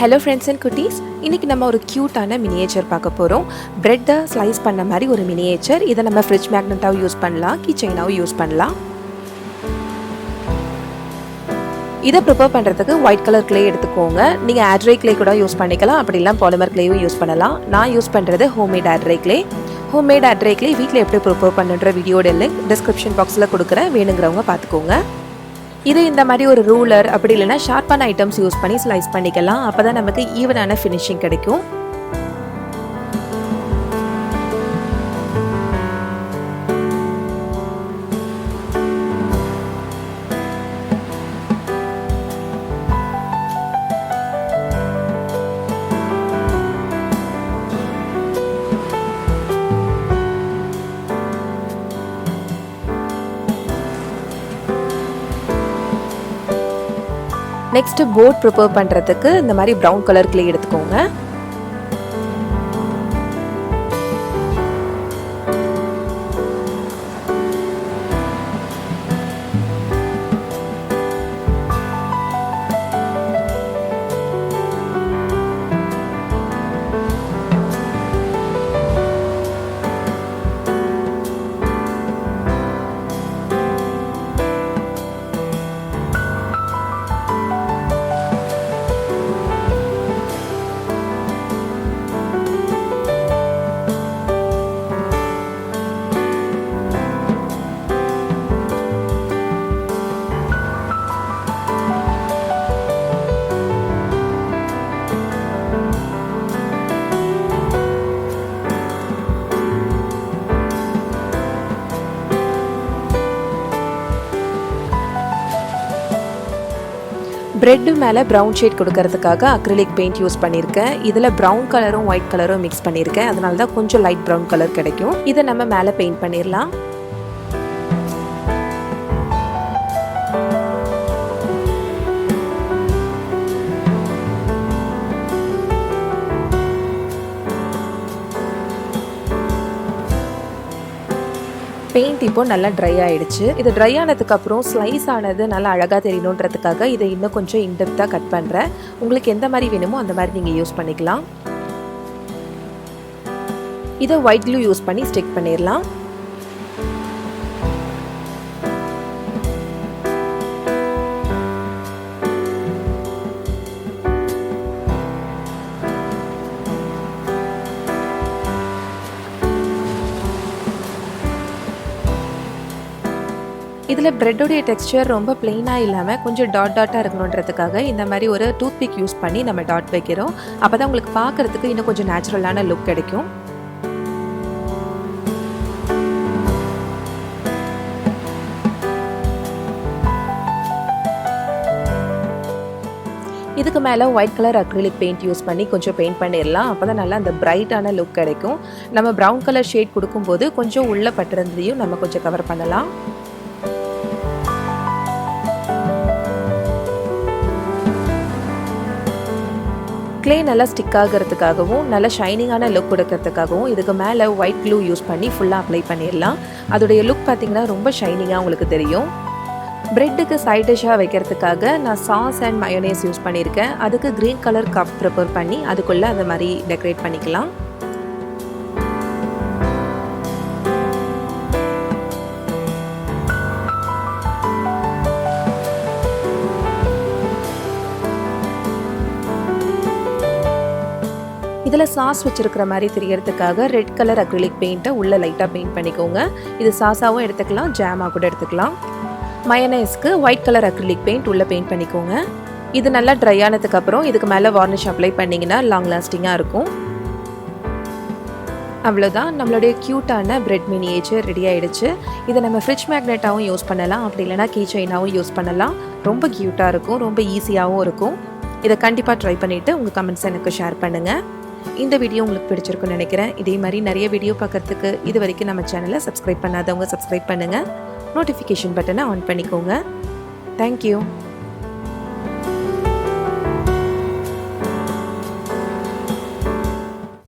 Hello friends and cuties, இன்னைக்கு நம்ம ஒரு கியூட்டான மினியேச்சர் பார்க்க போறோம். பிரெட்டை ஸ்லைஸ் பண்ண மாதிரி ஒரு மினியேச்சர். இதை நம்ம ஃப்ரிட்ஜ் மேக்னெட்டாவும் யூஸ் பண்ணலாம், கீச்செயினாவும் யூஸ் பண்ணலாம். இதை ப்ரிப்பேர் பண்ணுறதுக்கு ஒயிட் கலர் கிளே எடுத்துக்கோங்க. நீங்கள் ஆட்ரை கிளே கூட யூஸ் பண்ணிக்கலாம், அப்படி இல்லை பாலிமர் கிளேயும் யூஸ் பண்ணலாம். நான் யூஸ் பண்ணுறது ஹோம்மேட் ஆட்ரை கிளே. ஹோம்மேட் ஆட்ரை கிளே வீட்டில் எப்படி ப்ரிப்பேர் பண்ணுற வீடியோட லிங்க் டிஸ்கிரிப்ஷன் பாக்ஸில் கொடுக்குறேன், வேணுங்கிறவங்க பார்த்துக்கோங்க. இது இந்த மாதிரி ஒரு ரூலர் அப்படி இல்லைனா ஷார்ப்பான ஐட்டம்ஸ் யூஸ் பண்ணி ஸ்லைஸ் பண்ணிக்கலாம். அப்போ தான் நமக்கு ஈவனான ஃபினிஷிங் கிடைக்கும். நெக்ஸ்ட் போர்ட் ப்ரிப்பேர் பண்ணுறதுக்கு இந்த மாதிரி ப்ரௌன் கலர் கிளே எடுத்துக்கோங்க. பிரெட் மேலே ப்ரௌன் ஷேட் கொடுக்கறதுக்காக அக்ரிலிக் பெயிண்ட் யூஸ் பண்ணியிருக்கேன். இதில் ப்ரௌன் கலரும் ஒயிட் கலரும் மிக்ஸ் பண்ணியிருக்கேன், அதனால தான் கொஞ்சம் லைட் ப்ரௌன் கலர் கிடைக்கும். இதை நம்ம மேலே பெயிண்ட் பண்ணிடலாம். பெயிண்ட் இப்போ நல்லா ட்ரை ஆகிடுச்சு. இது ட்ரை ஆனதுக்கப்புறம் ஸ்லைஸ் ஆனது நல்லா அழகாக தெரியணுன்றதுக்காக இதை இன்னும் கொஞ்சம் இன்டெப்த்தாக கட் பண்ணுறேன். உங்களுக்கு எந்த மாதிரி வேணுமோ அந்த மாதிரி நீங்கள் யூஸ் பண்ணிக்கலாம். இதை ஒயிட் க்ளூ யூஸ் பண்ணி ஸ்டிக் பண்ணிடலாம். இதில் ப்ரெட்டோடைய டெக்ஸ்சர் ரொம்ப பிளெயினாக இல்லாமல் கொஞ்சம் டாட்டாக இருக்கணுன்றதுக்காக இந்த மாதிரி ஒரு டூத் பிக் யூஸ் பண்ணி நம்ம டாட் வைக்கிறோம். அப்போ தான் உங்களுக்கு பார்க்குறதுக்கு இன்னும் கொஞ்சம் நேச்சுரலான லுக் கிடைக்கும். இதுக்கு மேலே white colour acrylic paint use பண்ணி கொஞ்சம் பெயிண்ட் பண்ணிடலாம். அப்போ தான் நல்லா அந்த பிரைட்டான லுக் கிடைக்கும். நம்ம ப்ரௌன் கலர் ஷேட் கொடுக்கும்போது கொஞ்சம் உள்ள பட்டிருந்ததையும் நம்ம கொஞ்சம் கவர் பண்ணலாம். கிளே நல்லா ஸ்டிக் ஆகிறதுக்காகவும் நல்லா ஷைனிங்கான லுக் கொடுக்கறதுக்காகவும் இதுக்கு மேலே ஒயிட் க்ளூ யூஸ் பண்ணி ஃபுல்லாக அப்ளை பண்ணிடலாம். அதோடைய லுக் பார்த்திங்கன்னா ரொம்ப ஷைனிங்காக உங்களுக்கு தெரியும். பிரெட்டுக்கு சைட் டிஷ்ஷாக வைக்கிறதுக்காக நான் சாஸ் அண்ட் மயோனேஸ் யூஸ் பண்ணியிருக்கேன். அதுக்கு க்ரீன் கலர் கப் ப்ரிப்பேர் பண்ணி அதுக்குள்ளே அந்த மாதிரி டெக்கரேட் பண்ணிக்கலாம். இதில் சாஸ் வச்சுருக்கிற மாதிரி தெரியறதுக்காக ரெட் கலர் அக்ரிலிக் பெயிண்ட்டை உள்ளே லைட்டாக பெயிண்ட் பண்ணிக்கோங்க. இது சாஸாகவும் எடுத்துக்கலாம், ஜாமாக கூட எடுத்துக்கலாம். மயனேஸ்க்கு ஒயிட் கலர் அக்ரிலிக் பெயிண்ட் உள்ளே பெயிண்ட் பண்ணிக்கோங்க. இது நல்லா ட்ரை ஆனதுக்கப்புறம் இதுக்கு மேலே வார்னிஷ் அப்ளை பண்ணிங்கன்னா லாங் லாஸ்டிங்காக இருக்கும். அவ்வளோதான், நம்மளுடைய க்யூட்டான பிரெட் மினியேச்சர் ரெடி ஆகிடுச்சு. இதை நம்ம ஃப்ரிட்ஜ் மேக்னெட்டாகவும் யூஸ் பண்ணலாம், அப்படி இல்லைனா கீச்செயினாகவும் யூஸ் பண்ணலாம். ரொம்ப க்யூட்டாக இருக்கும், ரொம்ப ஈஸியாகவும் இருக்கும். இதை கண்டிப்பாக ட்ரை பண்ணிவிட்டு உங்கள் கமெண்ட்ஸ் எனக்கு ஷேர் பண்ணுங்கள். இந்த வீடியோ உங்களுக்கு பிடிச்சிருக்குன்னு நினைக்கிறேன். இதே மாதிரி நிறைய வீடியோ பார்க்கறதுக்கு இது வரைக்கும் நம்ம சேனலை சப்ஸ்கிரைப் பண்ணாதவங்க சப்ஸ்கிரைப் பண்ணுங்கள். நோட்டிஃபிகேஷன் பட்டனை ஆன் பண்ணிக்கோங்க. தேங்க்யூ.